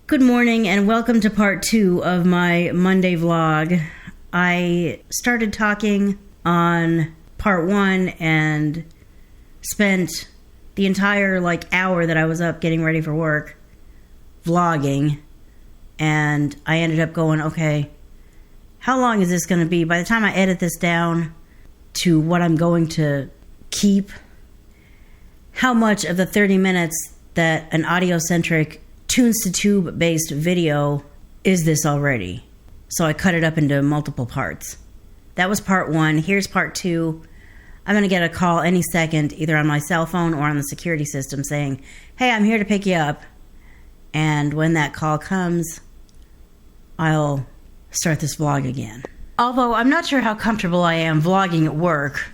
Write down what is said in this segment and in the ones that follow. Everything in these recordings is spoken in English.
Good morning and welcome to part 2 of my Monday vlog. I started talking on part 1 and spent the entire hour that I was up getting ready for work vlogging, and I ended up going, okay, how long is this going to be? By the time I edit this down to what I'm going to keep, how much of the 30 minutes that an audio-centric tunes-to-tube based video is this already? So I cut it up into multiple parts. That was part 1. Here's part 2. I'm going to get a call any second, either on my cell phone or on the security system saying, hey, I'm here to pick you up. And when that call comes, I'll start this vlog again. Although I'm not sure how comfortable I am vlogging at work,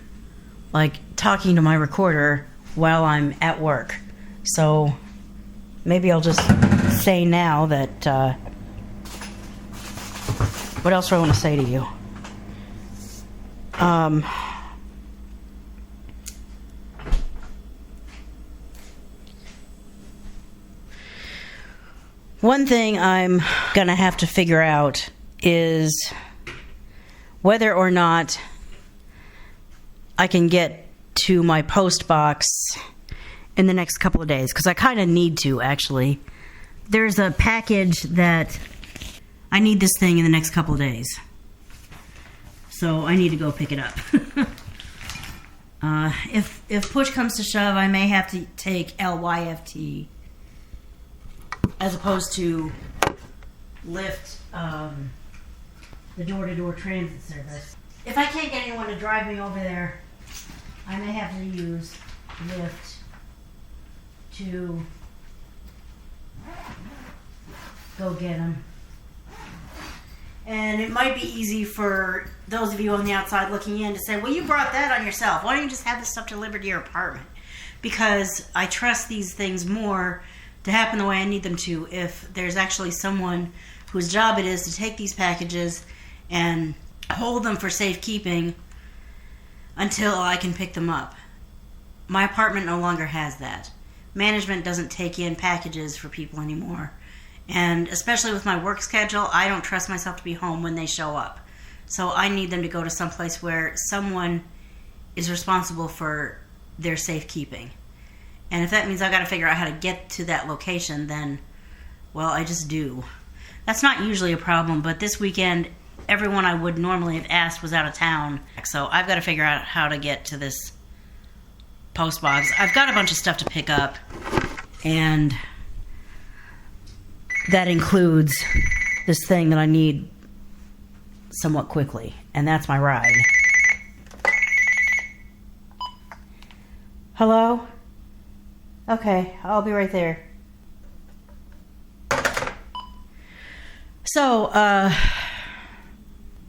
talking to my recorder while I'm at work. So maybe I'll just say now that, what else do I want to say to you? One thing I'm going to have to figure out is whether or not I can get to my post box in the next couple of days, because I kind of need to, actually. There's a package that I need this thing in the next couple of days, so I need to go pick it up. If push comes to shove, I may have to take LYFT as opposed to Lyft, the door-to-door transit service. If I can't get anyone to drive me over there, I may have to use Lyft to go get them. And it might be easy for those of you on the outside looking in to say, well, you brought that on yourself. Why don't you just have this stuff delivered to your apartment? Because I trust these things more to happen the way I need them to if there's actually someone whose job it is to take these packages and hold them for safekeeping until I can pick them up. My apartment no longer has that. Management doesn't take in packages for people anymore. And especially with my work schedule, I don't trust myself to be home when they show up. So I need them to go to some place where someone is responsible for their safekeeping. And if that means I've got to figure out how to get to that location, then, well, I just do. That's not usually a problem, but this weekend, everyone I would normally have asked was out of town. So I've got to figure out how to get to this post box. I've got a bunch of stuff to pick up, and that includes this thing that I need somewhat quickly, and that's my ride. Hello? Okay, I'll be right there. So,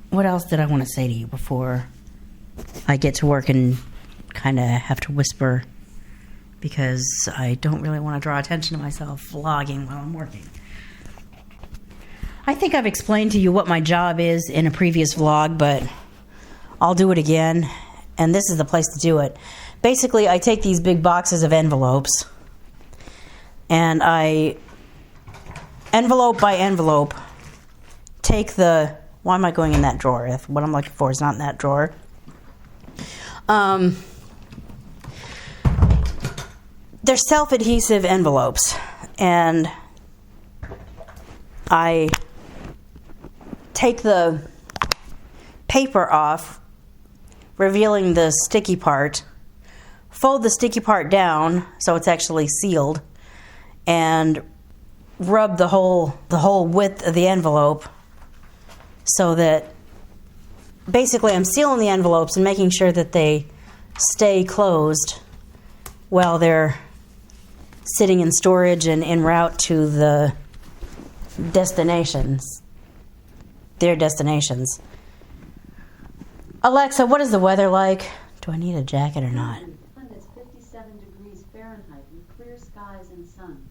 what else did I want to say to you before I get to work and kind of have to whisper, because I don't really want to draw attention to myself vlogging while I'm working. I think I've explained to you what my job is in a previous vlog, but I'll do it again, and this is the place to do it. Basically, I take these big boxes of envelopes, and I, envelope by envelope, take the, why am I going in that drawer if what I'm looking for is not in that drawer? They're self-adhesive envelopes, and I take the paper off, revealing the sticky part, fold the sticky part down so it's actually sealed, and rub the whole width of the envelope so that basically I'm sealing the envelopes and making sure that they stay closed while they're sitting in storage and en route to the destinations, their destinations. Alexa, what is the weather like? Do I need a jacket or not? It's 57 degrees Fahrenheit with clear skies and sun.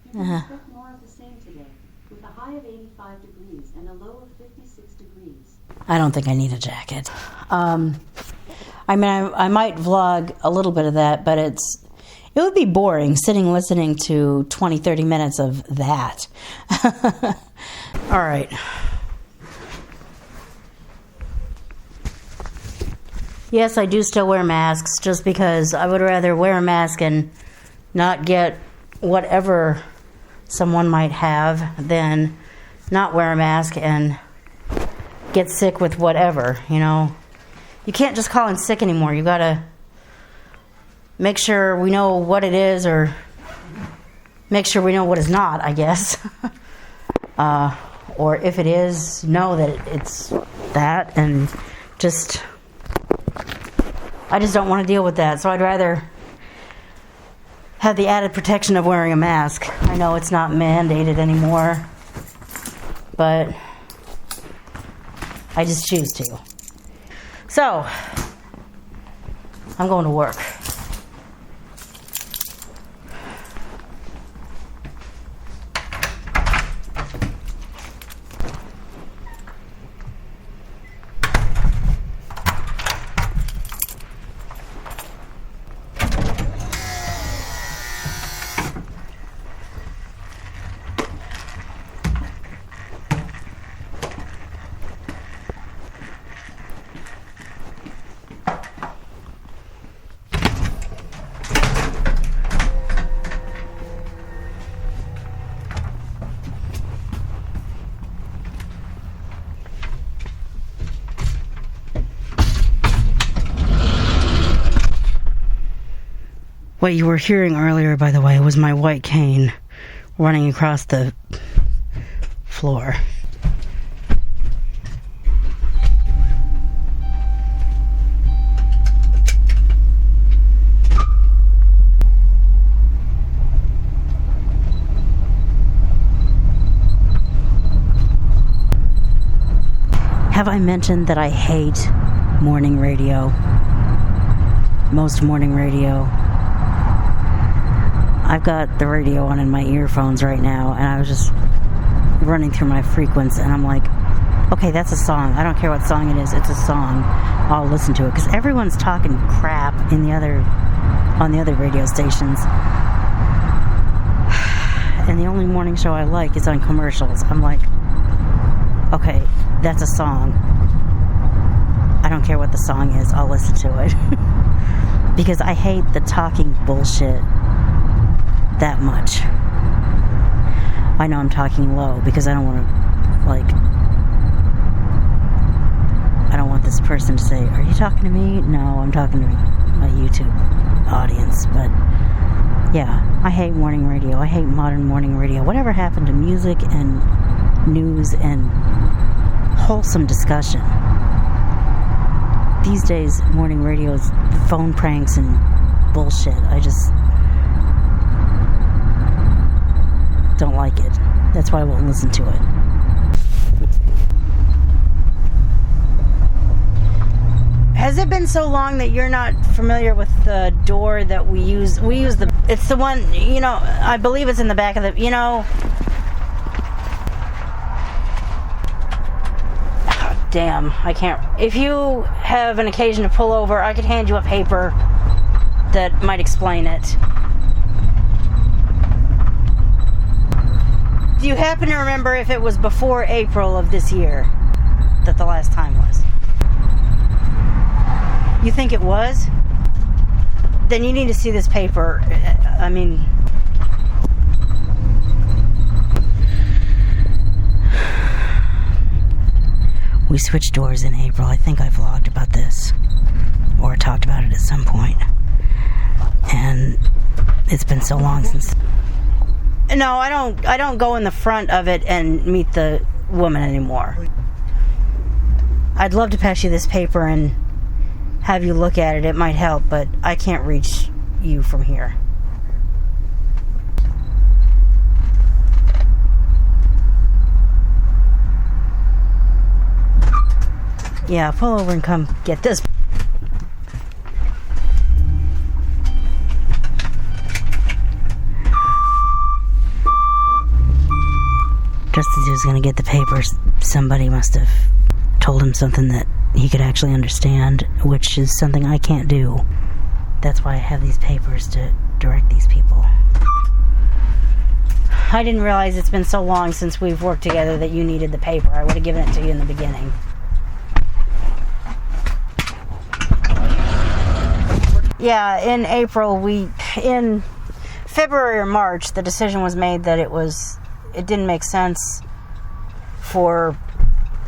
You can expect more of the same today, with a high of 85 degrees and a low of 56 degrees. I don't think I need a jacket. I mean, I might vlog a little bit of that, but It would be boring listening to 20, 30 minutes of that. All right. Yes, I do still wear masks just because I would rather wear a mask and not get whatever someone might have than not wear a mask and get sick with whatever, you know. You can't just call in sick anymore. You gotta make sure we know what it is, or make sure we know what it's not, I guess. Or if it is, know that it's that, and I just don't want to deal with that. So I'd rather have the added protection of wearing a mask. I know it's not mandated anymore, but I just choose to. So, I'm going to work. What you were hearing earlier, by the way, was my white cane running across the floor. Have I mentioned that I hate morning radio? Most morning radio. I've got the radio on in my earphones right now, and I was just running through my frequency, and I'm like, okay, that's a song. I don't care what song it is. It's a song. I'll listen to it, because everyone's talking crap on the other radio stations. And the only morning show I like is on commercials. I'm like, okay, that's a song. I don't care what the song is. I'll listen to it. Because I hate the talking bullshit that much. I know I'm talking low because I don't want to, I don't want this person to say, are you talking to me? No, I'm talking to my YouTube audience. But yeah, I hate morning radio. I hate modern morning radio. Whatever happened to music and news and wholesome discussion? These days, morning radio is phone pranks and bullshit. I just don't like it. That's why I won't listen to it. Has it been so long that you're not familiar with the door that we use? We use it's the one, I believe it's in the back of the, damn, I can't. If you have an occasion to pull over, I could hand you a paper that might explain it. Do you happen to remember if it was before April of this year that the last time was? You think it was? Then you need to see this paper. I mean, we switched doors in April. I think I vlogged about this or talked about it at some point. And it's been so long since. No, I don't go in the front of it and meet the woman anymore. I'd love to pass you this paper and have you look at it. It might help, but I can't reach you from here. Yeah, pull over and come get this. Just as he was going to get the papers, somebody must have told him something that he could actually understand, which is something I can't do. That's why I have these papers to redirect these people. I didn't realize it's been so long since we've worked together that you needed the paper. I would have given it to you in the beginning. Yeah, in April, in February or March, the decision was made that it didn't make sense for,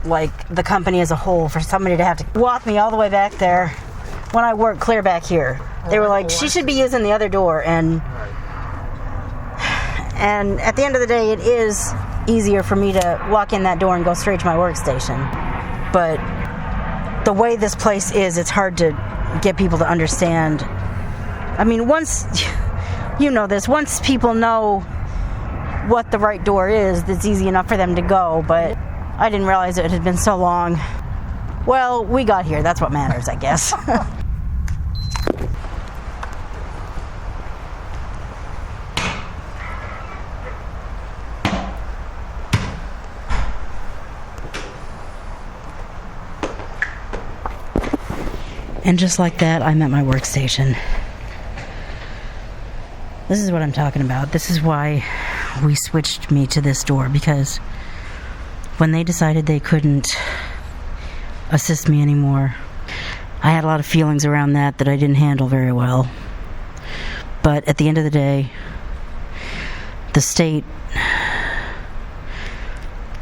like, the company as a whole, for somebody to have to walk me all the way back there when I work clear back here. They were like, she should be using the other door, and at the end of the day, it is easier for me to walk in that door and go straight to my workstation. But the way this place is, it's hard to get people to understand. I mean, once people know what the right door is, it's easy enough for them to go, but I didn't realize it had been so long. Well, we got here. That's what matters, I guess. And just like that, I'm at my workstation. This is what I'm talking about. This is why we switched me to this door, because when they decided they couldn't assist me anymore, I had a lot of feelings around that I didn't handle very well. But at the end of the day, the state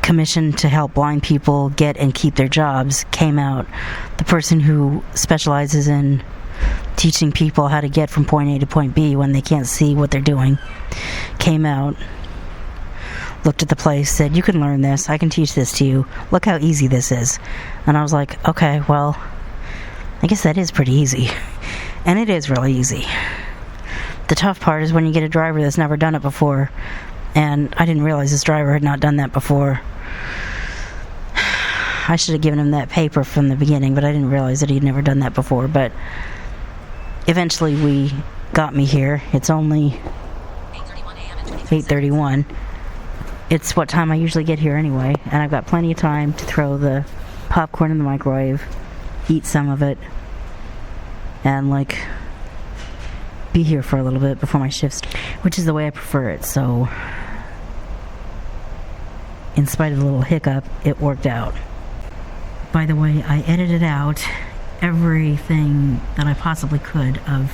commission to help blind people get and keep their jobs came out. The person who specializes in teaching people how to get from point A to point B when they can't see what they're doing came out, looked at the place, said, you can learn this, I can teach this to you, look how easy this is. And I was like, okay, well, I guess that is pretty easy. And it is really easy. The tough part is when you get a driver that's never done it before, and I didn't realize this driver had not done that before. I should have given him that paper from the beginning, but I didn't realize that he'd never done that before. But eventually we got me here. It's only 8:31. It's what time I usually get here anyway, and I've got plenty of time to throw the popcorn in the microwave, eat some of it, and be here for a little bit before my shift, which is the way I prefer it. So in spite of the little hiccup, it worked out. By the way, I edited out everything that I possibly could of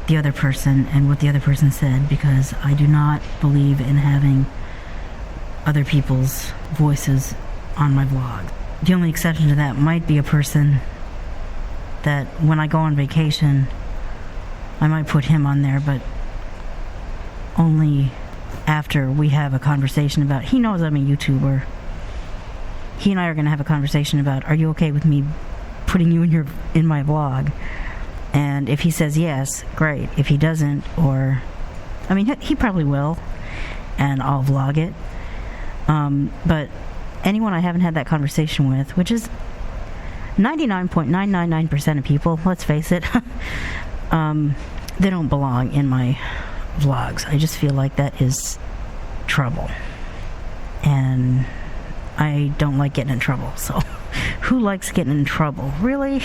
the other person and what the other person said, because I do not believe in having other people's voices on my vlog. The only exception to that might be a person that when I go on vacation, I might put him on there, but only after we have a conversation about, he knows I'm a YouTuber. He and I are going to have a conversation about, are you okay with me putting you in my vlog? And if he says yes, great. If he doesn't, he probably will, and I'll vlog it. But anyone I haven't had that conversation with, which is 99.999% of people, let's face it, they don't belong in my vlogs. I just feel like that is trouble. And I don't like getting in trouble. So who likes getting in trouble? Really?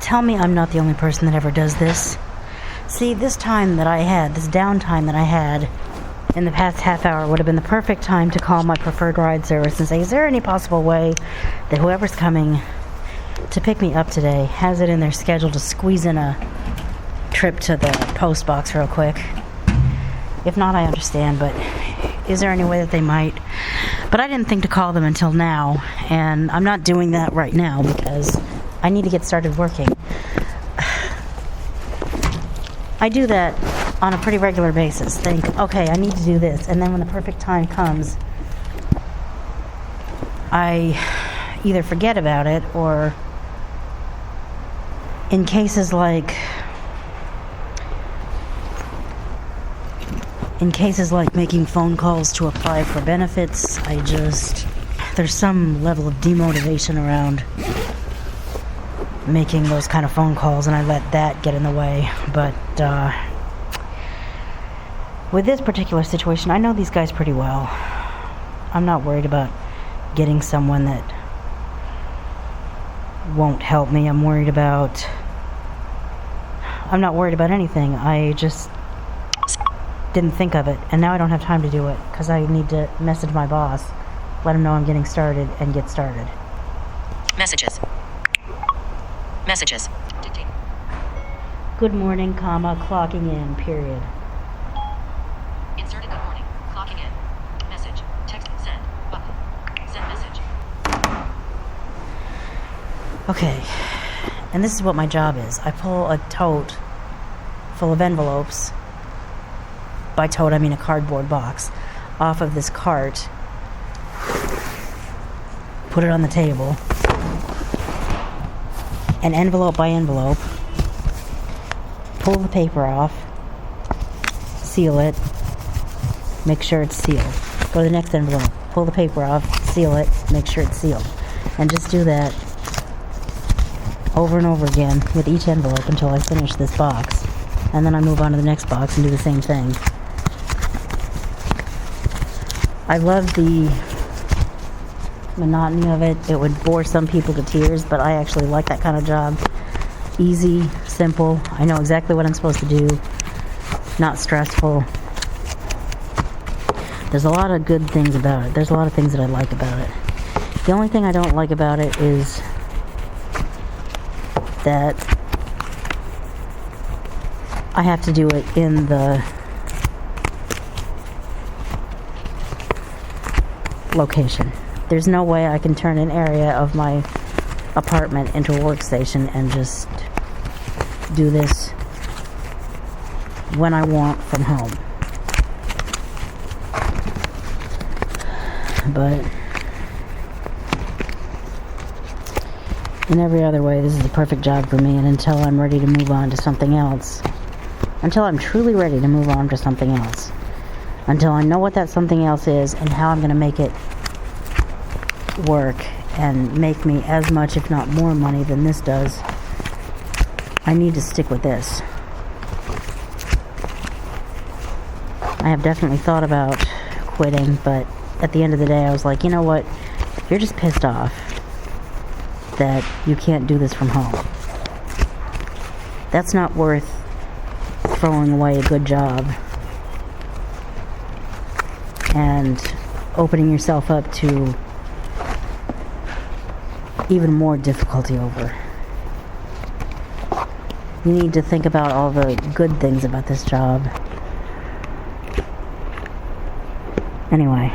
Tell me I'm not the only person that ever does this. See, this time that I had, this downtime that I had in the past half hour would have been the perfect time to call my preferred ride service and say, is there any possible way that whoever's coming to pick me up today has it in their schedule to squeeze in a trip to the post box real quick? If not, I understand, but is there any way that they might? But I didn't think to call them until now, and I'm not doing that right now because I need to get started working. I do that on a pretty regular basis. Think, okay, I need to do this, and then when the perfect time comes, I either forget about it, or in cases like making phone calls to apply for benefits, there's some level of demotivation around making those kind of phone calls, and I let that get in the way. But with this particular situation, I know these guys pretty well. I'm not worried about getting someone that won't help me. I'm not worried about anything. I just didn't think of it, and now I don't have time to do it because I need to message my boss, let him know I'm getting started, and get started. Messages. Dictate. Good morning, clocking in, period. Inserted good morning. Clocking in. Message. Text send. Button. Send message. Okay, and this is what my job is. I pull a tote full of envelopes. By tote, I mean a cardboard box, off of this cart, put it on the table, and envelope by envelope, pull the paper off, seal it, make sure it's sealed. Go to the next envelope, pull the paper off, seal it, make sure it's sealed. And just do that over and over again with each envelope until I finish this box. And then I move on to the next box and do the same thing. I love the monotony of it. It would bore some people to tears, but I actually like that kind of job. Easy, simple. I know exactly what I'm supposed to do. Not stressful. There's a lot of good things about it. There's a lot of things that I like about it. The only thing I don't like about it is that I have to do it in the location. There's no way I can turn an area of my apartment into a workstation and just do this when I want from home. But in every other way, this is the perfect job for me, and until I'm ready to move on to something else, until I'm truly ready to move on to something else, until I know what that something else is and how I'm going to make it work and make me as much, if not more money than this does, I need to stick with this. I have definitely thought about quitting, but at the end of the day, I was like, you know what? You're just pissed off that you can't do this from home. That's not worth throwing away a good job and opening yourself up to even more difficulty over. You need to think about all the good things about this job. Anyway,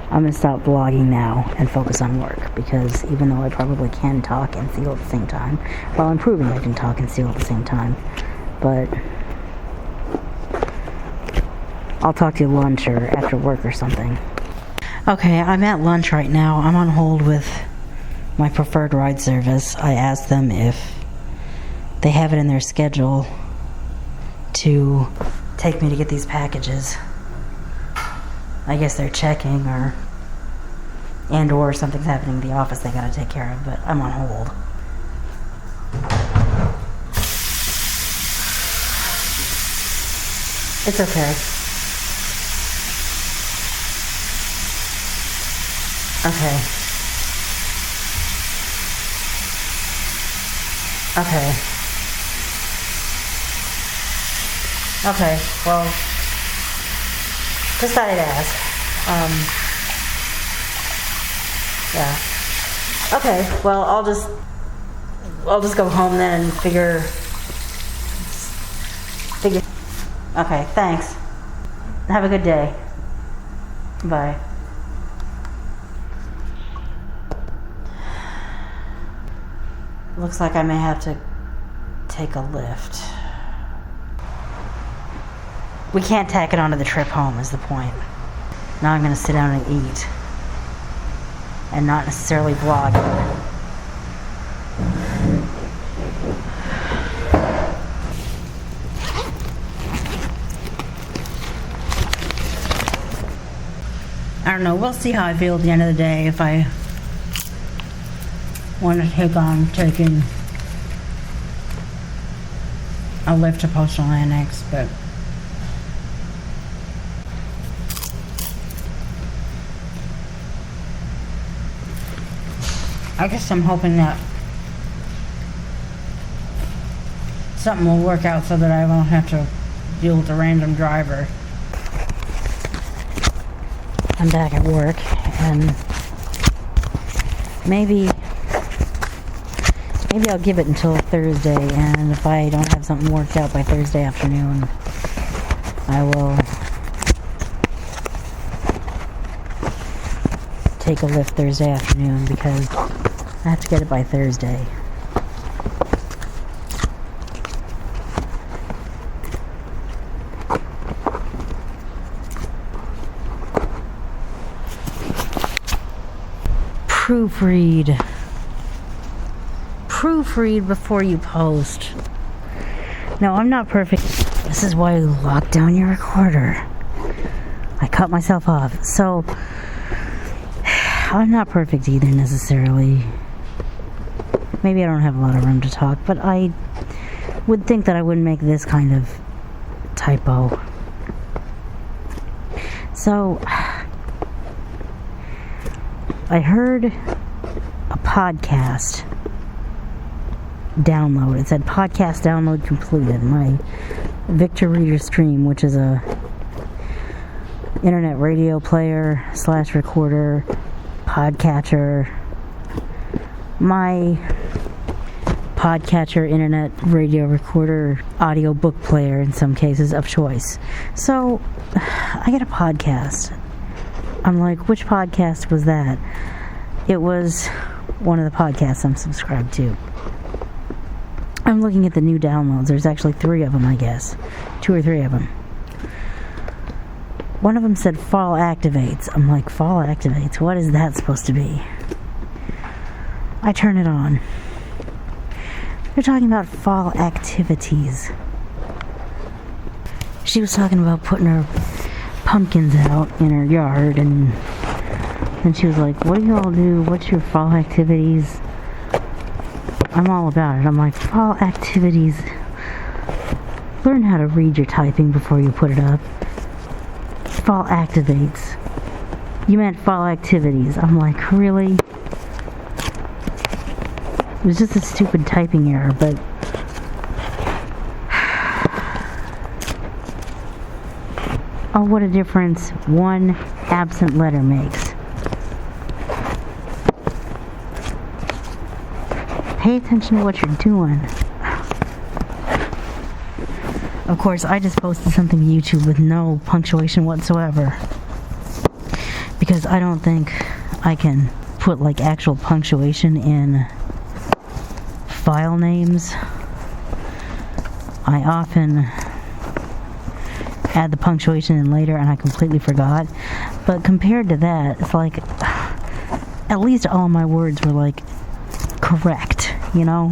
I'm going to stop vlogging now and focus on work, because even though I probably can talk and seal at the same time, well, I'm proving I can talk and seal at the same time, but I'll talk to you lunch or after work or something. Okay, I'm at lunch right now. I'm on hold with my preferred ride service. I asked them if they have it in their schedule to take me to get these packages. I guess they're checking or something's happening in the office they gotta take care of, but I'm on hold. It's okay. Okay. Okay. Okay, well, just thought I'd ask. Yeah. Okay, well, I'll just go home then and figure. Okay, thanks. Have a good day. Bye. Looks like I may have to take a lift. We can't tack it onto the trip home is the point. Now I'm going to sit down and eat. And not necessarily vlog it. I don't know. We'll see how I feel at the end of the day if I want to take on taking a lift to Postal Annex, but I guess I'm hoping that something will work out so that I won't have to deal with a random driver. I'm back at work, and maybe I'll give it until Thursday, and if I don't have something worked out by Thursday afternoon, I will take a lift Thursday afternoon, because I have to get it by Thursday. Proofread before you post. No, I'm not perfect. This is why you lock down your recorder. I cut myself off. So, I'm not perfect either necessarily. Maybe I don't have a lot of room to talk, but I would think that I wouldn't make this kind of typo. So, I heard a podcast download. It said podcast download completed. My Victor Reader Stream, which is a internet radio player / recorder, podcatcher. My podcatcher, internet radio recorder, audio book player in some cases of choice. So, I get a podcast. I'm like, which podcast was that? It was one of the podcasts I'm subscribed to. I'm looking at the new downloads. There's actually 3 of them, I guess. 2 or 3 of them. One of them said fall activates. I'm like, fall activates? What is that supposed to be? I turn it on. They're talking about fall activities. She was talking about putting her pumpkins out in her yard, and then she was like, what do you all do? What's your fall activities? I'm all about it. I'm like, fall activities. Learn how to read your typing before you put it up. Fall activates. You meant fall activities. I'm like, really? It was just a stupid typing error, but oh, what a difference one absent letter makes. Pay attention to what you're doing. Of course, I just posted something to YouTube with no punctuation whatsoever, because I don't think I can put like actual punctuation in file names. I often add the punctuation in later and I completely forgot. But compared to that, it's like, at least all my words were like correct, you know?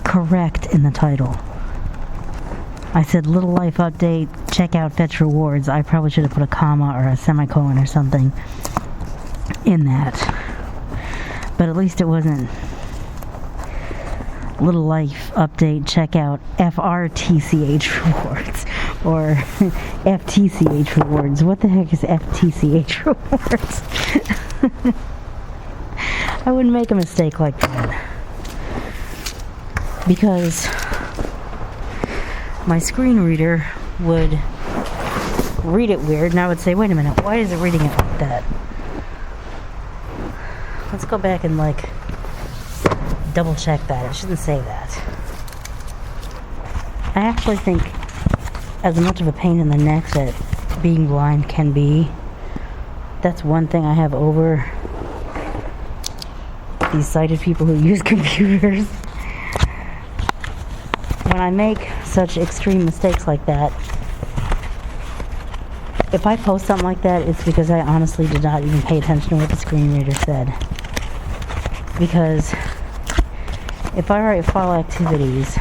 Correct in the title. I said little life update, check out fetch rewards. I probably should have put a comma or a semicolon or something in that. But at least it wasn't little life update, check out FRTCH rewards or FTCH rewards. What the heck is FTCH rewards? I wouldn't make a mistake like that, because my screen reader would read it weird, and I would say, wait a minute, why is it reading it like that? Let's go back and like double check that. It shouldn't say that. I actually think as much of a pain in the neck that being blind can be, that's one thing I have over these sighted people who use computers. When I make such extreme mistakes like that, if I post something like that, it's because I honestly did not even pay attention to what the screen reader said. Because if I write fall activities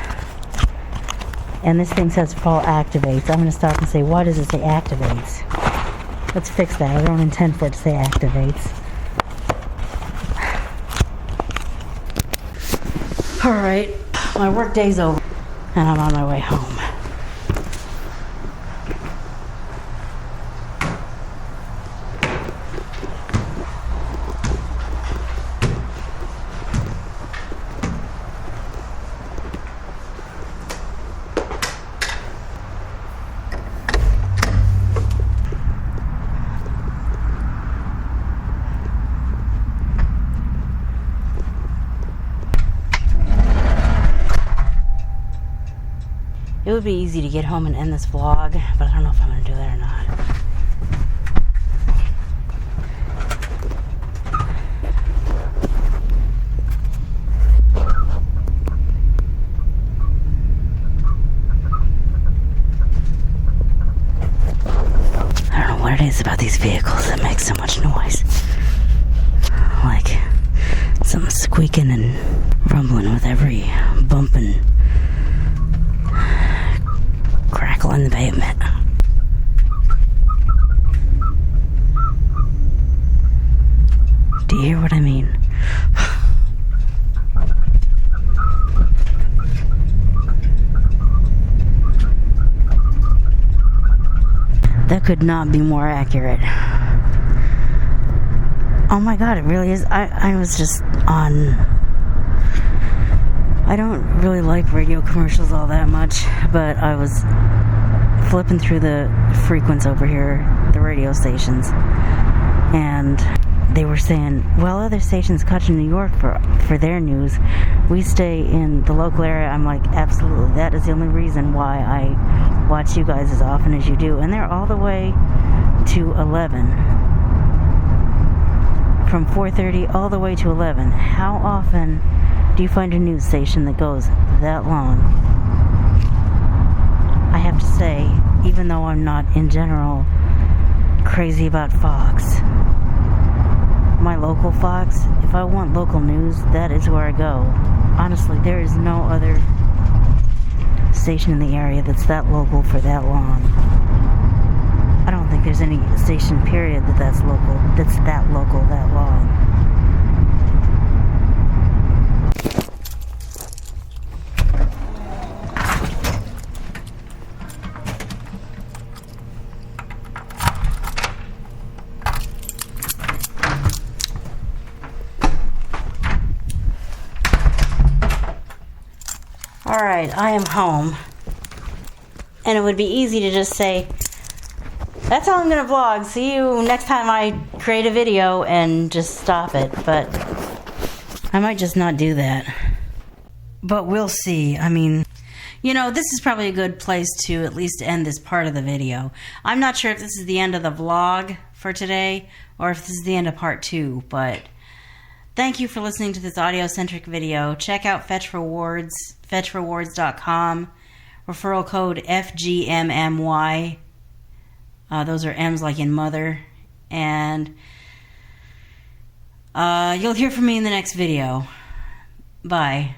and this thing says fall activates, I'm going to stop and say, why does it say activates? Let's fix that. I don't intend for it to say activates. Alright, my work day's over and I'm on my way home. It would be easy to get home and end this vlog, but I don't know if I'm going to do that or not. I don't know what it is about these vehicles that makes so much noise. Like something squeaking and rumbling with every bump and crackle in the pavement. Do you hear what I mean? That could not be more accurate. Oh my god, it really is. I was just on... I don't really like radio commercials all that much, but I was flipping through the frequencies over here, the radio stations, and they were saying, well, other stations cut to New York for their news. We stay in the local area. I'm like, absolutely. That is the only reason why I watch you guys as often as you do. And they're all the way to 11. From 4:30 all the way to 11. How often do you find a news station that goes that long? I have to say, even though I'm not in general crazy about Fox, my local Fox, if I want local news, that is where I go. Honestly, there is no other station in the area that's that local for that long. I don't think there's any station period that's local, that long. Alright, I am home. And it would be easy to just say, that's how I'm going to vlog. See you next time I create a video, and just stop it. But I might just not do that. But we'll see. I mean, you know, this is probably a good place to at least end this part of the video. I'm not sure if this is the end of the vlog for today, or if this is the end of part 2, but thank you for listening to this audio-centric video. Check out Fetch Rewards, fetchrewards.com, referral code FGMMY. Those are M's like in mother. And you'll hear from me in the next video. Bye.